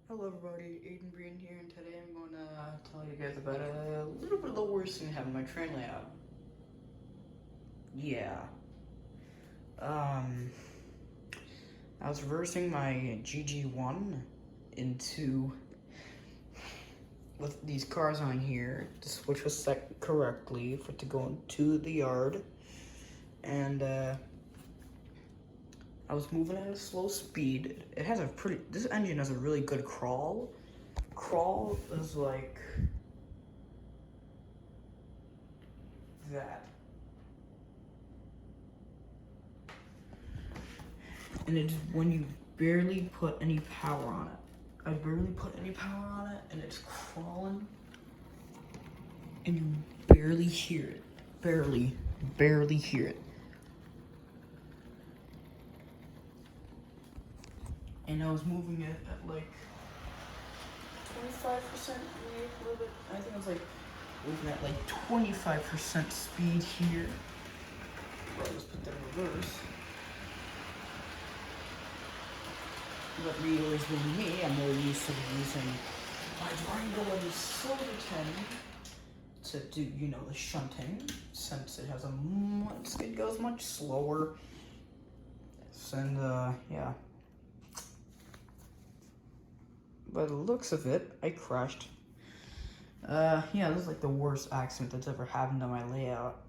Hello everybody, Aiden Breen here, and today I'm going to tell you guys about a little bit of the worst thing having my train layout. Yeah. I was reversing my GG1 into, with these cars on here, the switch was set correctly for it to go into the yard, and I was moving at a slow speed. This engine has a really good crawl. Crawl is like that. And it's when you barely put any power on it. I barely put any power on it, and it's crawling, and you barely hear it. Barely hear it. And I was moving it at like 25%, maybe a little bit. I think I was like moving at like 25% speed here. I'll just put that in reverse. But always with me, I'm more used to using my Durango and the Silverton to do, you know, the shunting, since it has it goes much slower. And yeah. By the looks of it, I crashed. Yeah, this is like the worst accident that's ever happened to my layout.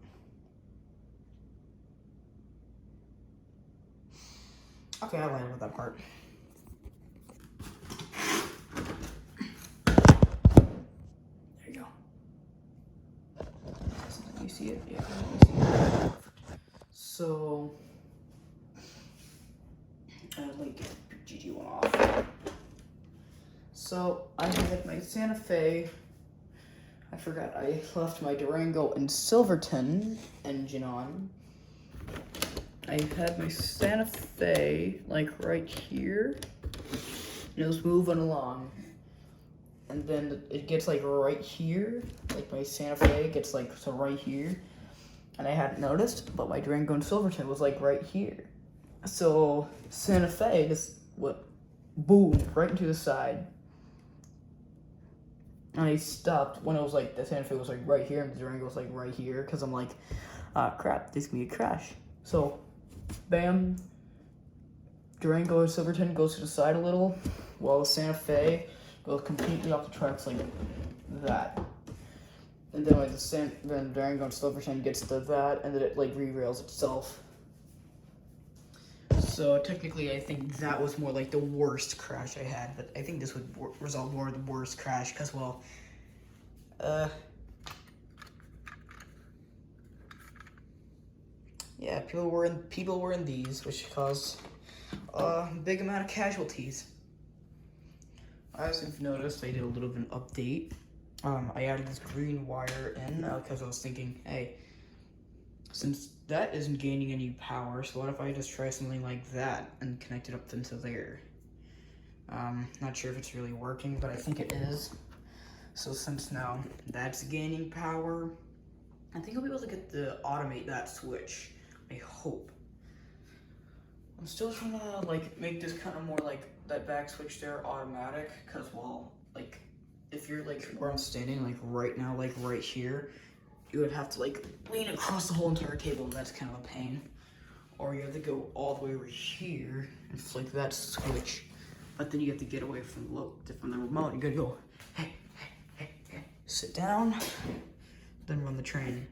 Okay, I lied about that part. There you go. You see it? Yeah, you see it. So, like, GG1 off. So, I had my Santa Fe. I forgot, I left my Durango and Silverton engine on. I had my Santa Fe, like, right here, and it was moving along. And then it gets, like, right here, like, my Santa Fe gets, like, to right here. And I hadn't noticed, but my Durango and Silverton was, like, right here. So, Santa Fe just went, boom, right into the side. And I stopped when it was like, the Santa Fe was like right here and the Durango was like right here, because I'm like, crap, this can be a crash. So, bam, Durango and Silverton goes to the side a little, while the Santa Fe goes completely off the tracks like that. And then like then Durango and Silverton gets to that, and then it like re-rails itself. So technically, I think that was more like the worst crash I had, but I think this would result more of the worst crash, because, well, yeah, people were in these, which caused a big amount of casualties. As you've noticed, I did a little bit of an update. I added this green wire in because I was thinking, hey, since that isn't gaining any power, so what if I just try something like that and connect it up into there? Not sure if it's really working, but I think it is. So since now that's gaining power, I think I'll be able to get to automate that switch. I hope. I'm still trying to like make this kind of more like that back switch there automatic, because, well, like if you're like where I'm standing, like right now, like right here, you would have to like lean across the whole entire table, and that's kind of a pain. Or you have to go all the way over here and flick that switch, but then you have to get away from the remote. You gotta go, hey, sit down, then run the train.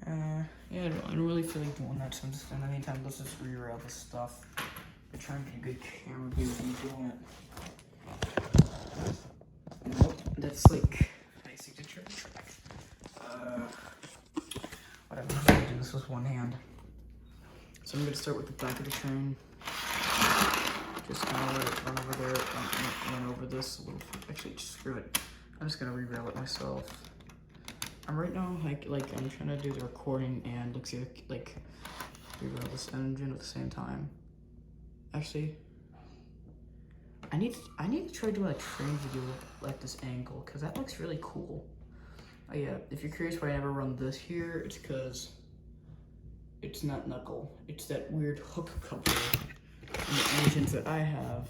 Yeah, I don't really feel like doing that, so I'm just, in the meantime, let's just re-rail this stuff. I'm trying to get a good camera view of me doing it. Nope, that's like basic to track. Whatever, I'm gonna do this with one hand. So I'm gonna start with the back of the train. Just kind of let it run over there, run over this a little. Actually, just screw it. I'm just gonna re-rail it myself. I'm right now like I'm trying to do the recording and like re-rail this engine at the same time. Actually, I need to try doing a train video like this angle, because that looks really cool. Oh yeah, if you're curious why I never run this here, it's because it's not knuckle. It's that weird hook coupler in the engine ones that I have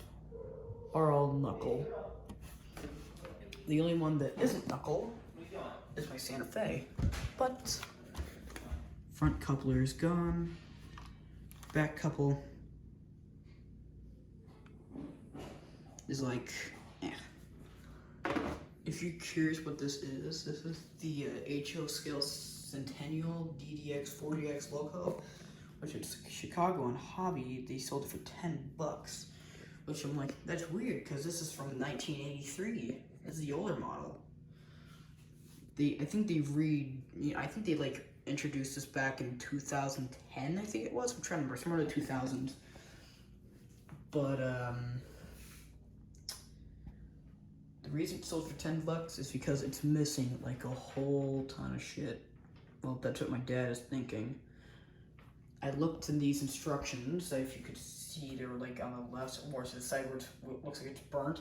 are all knuckle. The only one that isn't knuckle is my Santa Fe, but front coupler is gone. Back couple is like, eh. If you're curious what this is the HO Scale Centennial DDX 40X Loco, which is Chicago on Hobby. They sold it for $10, which I'm like, that's weird because this is from 1983. This is the older model. I think they like introduced this back in 2010. I think it was. I'm trying to remember, somewhere in the 2000s. But the reason it sold for $10 is because it's missing like a whole ton of shit. Well, that's what my dad is thinking. I looked in these instructions, if you could see, they were like on the left, or to the side where it looks like it's burnt.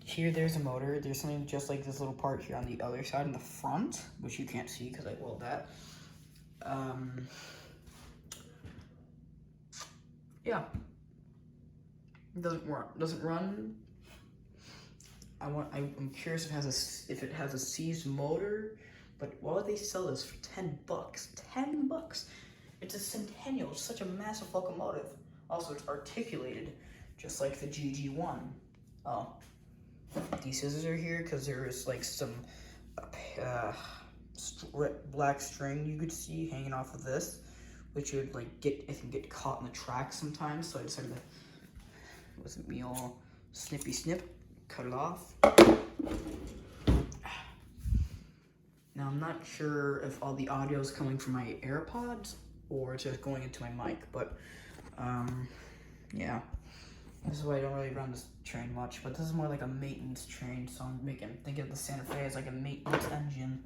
Here there's a motor. There's something just like this little part here on the other side in the front, which you can't see because I weld that. Yeah. Doesn't run. I'm curious if it has a seized motor, but why would they sell this for $10? $10. It's a Centennial. It's such a massive locomotive. Also, it's articulated, just like the GG1. Oh, these scissors are here because there is like some black string you could see hanging off of this, which would like get caught in the track sometimes. So I decided to, it wasn't me all snippy snip, cut it off. Now I'm not sure if all the audio is coming from my AirPods or it's just going into my mic, but yeah. This is why I don't really run this train much, but this is more like a maintenance train, so I'm thinking of the Santa Fe as like a maintenance engine.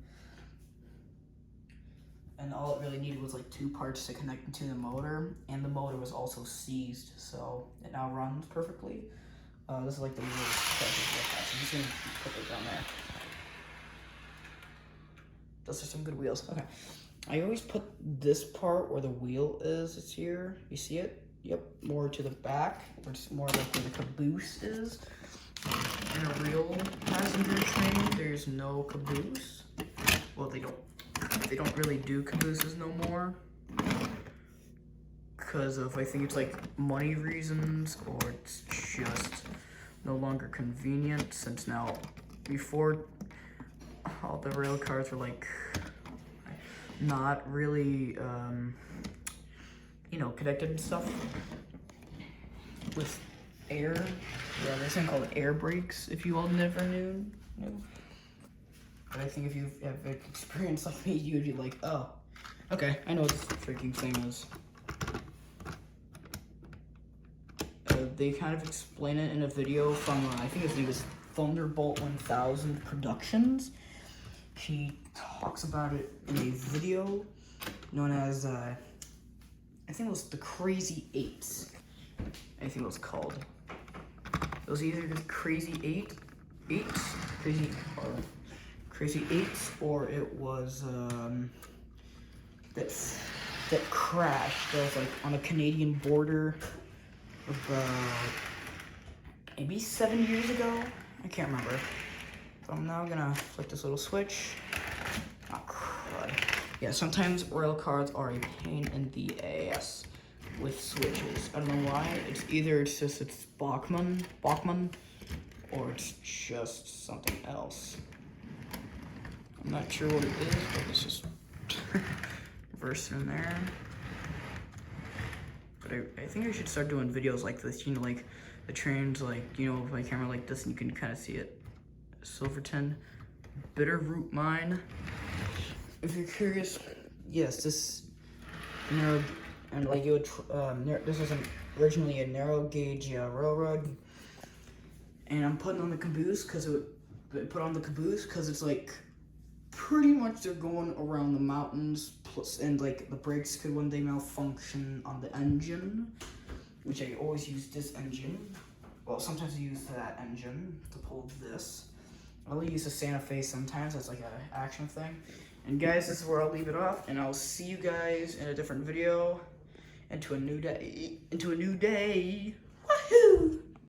And all it really needed was like 2 parts to connect into the motor, and the motor was also seized, so it now runs perfectly. This is like the wheel. So I'm just gonna put it down there. Those are some good wheels. Okay. I always put this part where the wheel is. It's here. You see it? Yep. More to the back, or it's more like where the caboose is. In a real passenger train, there's no caboose. Well, they don't really do cabooses no more. Because of, I think it's like money reasons, or it's just no longer convenient, since now, before, all the rail cars were like not really connected and stuff with air. Yeah, there's something called air brakes, if you all never knew. But I think if you have an experience like me, you'd be like, oh, okay, I know what this freaking thing is. They kind of explain it in a video from, I think his name is Thunderbolt 1000 Productions. He talks about it in a video known as, I think it was the Crazy Eights. I think it was called. It was either the Crazy Eights, or it was that crashed. That was like on a Canadian border about maybe 7 years ago. I can't remember. So I'm now gonna flick this little switch. Oh, crud. Yeah, sometimes rail cars are a pain in the ass with switches. I don't know why. It's Bachmann, or it's just something else. I'm not sure what it is, but it's just reverse in there. But I think I should start doing videos like this, like the trains, like, with my camera like this, and you can kind of see it. Silverton Bitterroot Mine. If you're curious, yes, this narrow, and like this was originally a narrow gauge railroad, and I'm putting on the caboose because it's like pretty much they're going around the mountains, plus, and like the brakes could one day malfunction on the engine, which I always use this engine. Well, sometimes I use that engine to pull this. I'll use the Santa Fe sometimes as like an action thing. And guys, this is where I'll leave it off, and I'll see you guys in a different video. into a new day. Woohoo!